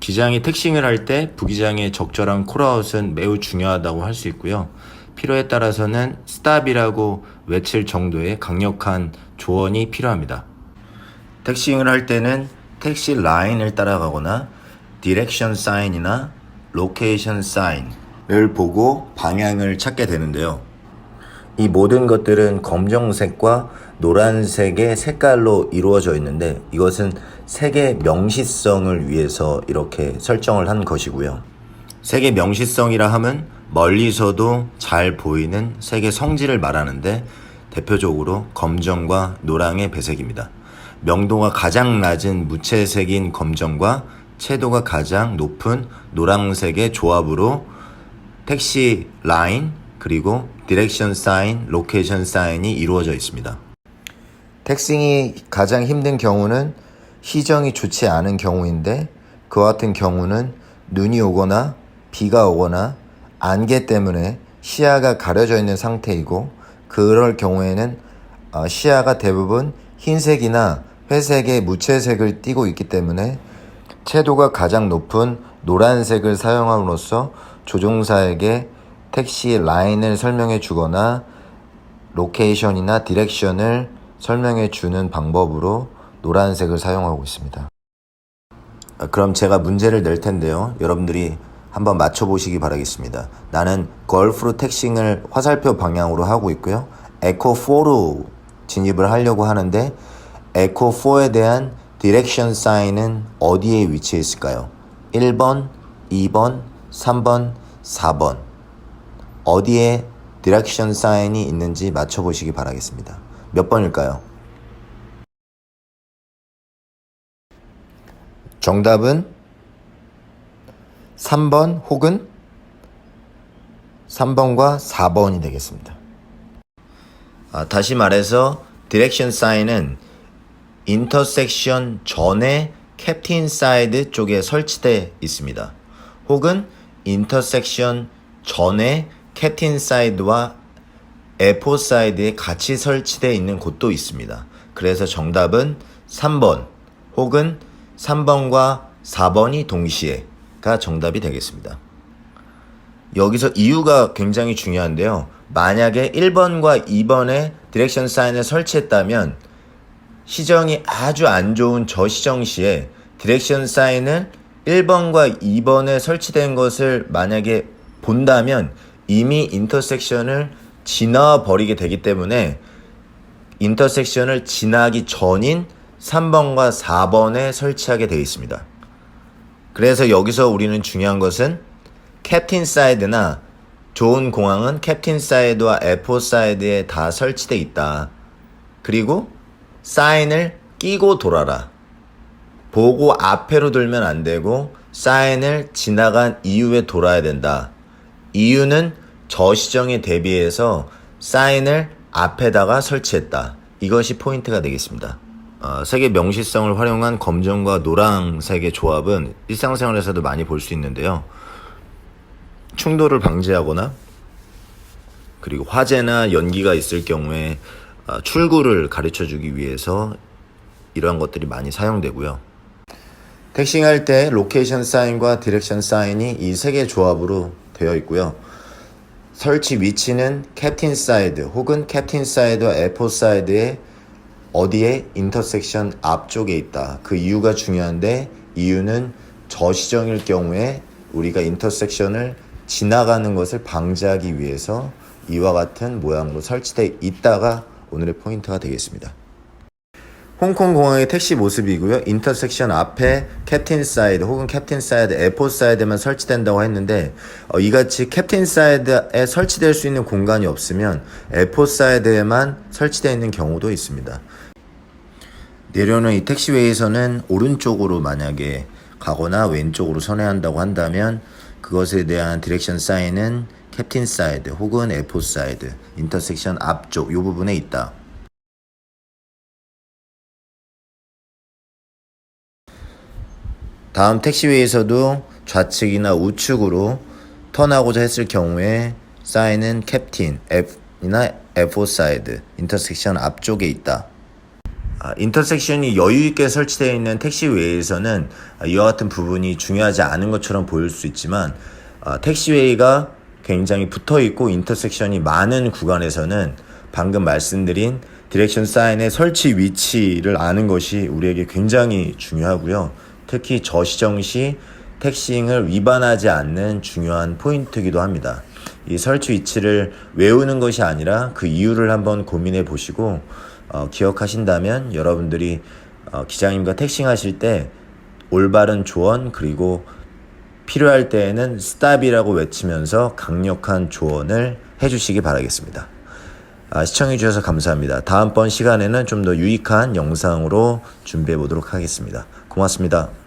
기장이 택싱을 할 때 부기장의 적절한 콜아웃은 매우 중요하다고 할 수 있고요. 필요에 따라서는 스탑이라고 외칠 정도의 강력한 조언이 필요합니다. 택싱을 할 때는 택시 라인을 따라가거나 디렉션 사인이나 로케이션 사인을 보고 방향을 찾게 되는데요. 이 모든 것들은 검정색과 노란색의 색깔로 이루어져 있는데 이것은 색의 명시성을 위해서 이렇게 설정을 한 것이고요. 색의 명시성이라 함은 멀리서도 잘 보이는 색의 성질을 말하는데 대표적으로 검정과 노랑의 배색입니다. 명도가 가장 낮은 무채색인 검정과 채도가 가장 높은 노란색의 조합으로 택시 라인 그리고 디렉션 사인, 로케이션 사인이 이루어져 있습니다. 택싱이 가장 힘든 경우는 시정이 좋지 않은 경우인데 그와 같은 경우는 눈이 오거나 비가 오거나 안개 때문에 시야가 가려져 있는 상태이고 그럴 경우에는 시야가 대부분 흰색이나 회색의 무채색을 띠고 있기 때문에 채도가 가장 높은 노란색을 사용함으로써 조종사에게 택시 라인을 설명해 주거나 로케이션이나 디렉션을 설명해 주는 방법으로 노란색을 사용하고 있습니다. 그럼 제가 문제를 낼 텐데요. 여러분들이 한번 맞춰보시기 바라겠습니다. 나는 걸프로 택싱을 화살표 방향으로 하고 있고요. 에코4로 진입을 하려고 하는데 에코4에 대한 디렉션 사인은 어디에 위치해 있을까요? 1번, 2번, 3번, 4번. 어디에 디렉션 사인이 있는지 맞춰보시기 바라겠습니다. 몇 번일까요? 정답은 3번 혹은 3번과 4번이 되겠습니다. 다시 말해서 디렉션 사인은 인터섹션 전에 캡틴 사이드 쪽에 설치되어 있습니다. 혹은 인터섹션 전에 캡틴 사이드와 에포 사이드에 같이 설치되어 있는 곳도 있습니다. 그래서 정답은 3번 혹은 3번과 4번이 동시에가 정답이 되겠습니다. 여기서 이유가 굉장히 중요한데요. 만약에 1번과 2번에 디렉션 사인을 설치했다면 시정이 아주 안 좋은 저시정 시에 디렉션 사인을 1번과 2번에 설치된 것을 만약에 본다면 이미 인터섹션을 지나 버리게 되기 때문에 인터섹션을 지나기 전인 3번과 4번에 설치하게 되어 있습니다. 그래서 여기서 우리는 중요한 것은 캡틴 사이드나 좋은 공항은 캡틴 사이드와 에포 사이드에 다 설치되어 있다. 그리고 사인을 끼고 돌아라. 보고 앞에로 돌면 안 되고 사인을 지나간 이후에 돌아야 된다. 이유는 저시정에 대비해서 사인을 앞에다가 설치했다. 이것이 포인트가 되겠습니다. 색의 명시성을 활용한 검정과 노란색의 조합은 일상생활에서도 많이 볼 수 있는데요. 충돌을 방지하거나 그리고 화재나 연기가 있을 경우에 출구를 가르쳐주기 위해서 이러한 것들이 많이 사용되고요. 택싱할 때 로케이션 사인과 디렉션 사인이 이 세 개의 조합으로 되어 있고요. 설치 위치는 캡틴 사이드 혹은 캡틴 사이드와 에포 사이드의 어디에 인터섹션 앞쪽에 있다. 그 이유가 중요한데 이유는 저시정일 경우에 우리가 인터섹션을 지나가는 것을 방지하기 위해서 이와 같은 모양으로 설치되어 있다가 오늘의 포인트가 되겠습니다. 홍콩 공항의 택시 모습이고요. 인터섹션 앞에 캡틴 사이드 혹은 캡틴 사이드, 에포 사이드만 설치된다고 했는데 이같이 캡틴 사이드에 설치될 수 있는 공간이 없으면 에포 사이드에만 설치되어 있는 경우도 있습니다. 내려오는 이 택시웨이에서는 오른쪽으로 만약에 가거나 왼쪽으로 선회한다고 한다면 그것에 대한 디렉션 사인은 캡틴 사이드 혹은 에포 사이드, 인터섹션 앞쪽 이 부분에 있다. 다음 택시웨이에서도 좌측이나 우측으로 턴하고자 했을 경우에 사인은 캡틴, F이나 F4 사이드, 인터섹션 앞쪽에 있다. 인터섹션이 여유 있게 설치되어 있는 택시웨이에서는 이와 같은 부분이 중요하지 않은 것처럼 보일 수 있지만 택시웨이가 굉장히 붙어 있고 인터섹션이 많은 구간에서는 방금 말씀드린 디렉션 사인의 설치 위치를 아는 것이 우리에게 굉장히 중요하고요. 특히 저시정 시 택시잉을 위반하지 않는 중요한 포인트이기도 합니다. 이 설치 위치를 외우는 것이 아니라 그 이유를 한번 고민해 보시고 기억하신다면 여러분들이 기장님과 택싱하실 때 올바른 조언 그리고 필요할 때에는 스탑이라고 외치면서 강력한 조언을 해주시기 바라겠습니다. 시청해 주셔서 감사합니다. 다음번 시간에는 좀 더 유익한 영상으로 준비해 보도록 하겠습니다. 고맙습니다.